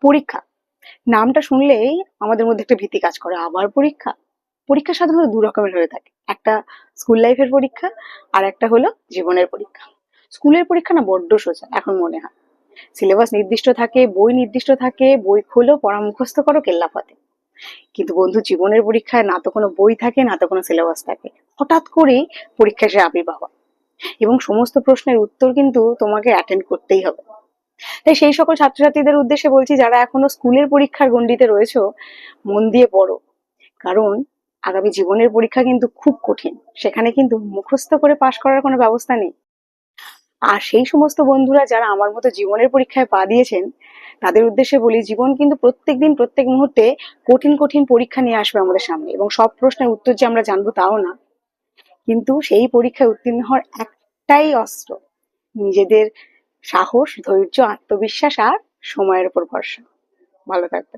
পরীক্ষা নামটা শুনলেই আমাদের মধ্যে একটা ভীতি কাজ করে। আবার পরীক্ষা? পরীক্ষা সাধারণত দু রকমের হয়ে থাকে, একটা স্কুল লাইফের পরীক্ষা আর একটা হলো জীবনের পরীক্ষা। স্কুলের পরীক্ষা না বড্ড সোজা এখন মনে হয়। সিলেবাস নির্দিষ্ট থাকে, বই নির্দিষ্ট থাকে, বই খোলো, পড়া মুখস্থ করো, কেল্লাফতে। কিন্তু বন্ধু, জীবনের পরীক্ষায় না তো কোনো বই থাকে, না তো কোনো সিলেবাস থাকে। হঠাৎ করেই পরীক্ষা এসে আবির্ভাব হয় এবং সমস্ত প্রশ্নের উত্তর কিন্তু তোমাকে অ্যাটেন্ড করতেই হবে। তাই সেই সকল ছাত্রছাত্রীদের উদ্দেশ্যে বলছি, যারা এখনো স্কুলের পরীক্ষার গণ্ডিতে রয়েছো, মন দিয়ে পড়ো। কারণ আগামী জীবনের পরীক্ষা কিন্তু খুব কঠিন। সেখানে কিন্তু মুখস্থ করে পাশ করার কোনো ব্যবস্থা নেই। আর সেই সমস্ত বন্ধুরা যারা আমার মতো জীবনের পরীক্ষায় পা দিয়েছেন, তাদের উদ্দেশ্যে বলি, জীবন কিন্তু প্রত্যেক দিন প্রত্যেক মুহূর্তে কঠিন কঠিন পরীক্ষা নিয়ে আসবে আমাদের সামনে, এবং সব প্রশ্নের উত্তর যে আমরা জানবো তাও না। কিন্তু সেই পরীক্ষায় উত্তীর্ণ হওয়ার একটাই অস্ত্র, নিজেদের সাহস, ধৈর্য, আত্মবিশ্বাস আর সময়ের উপর ভরসা। ভালো থাকবে।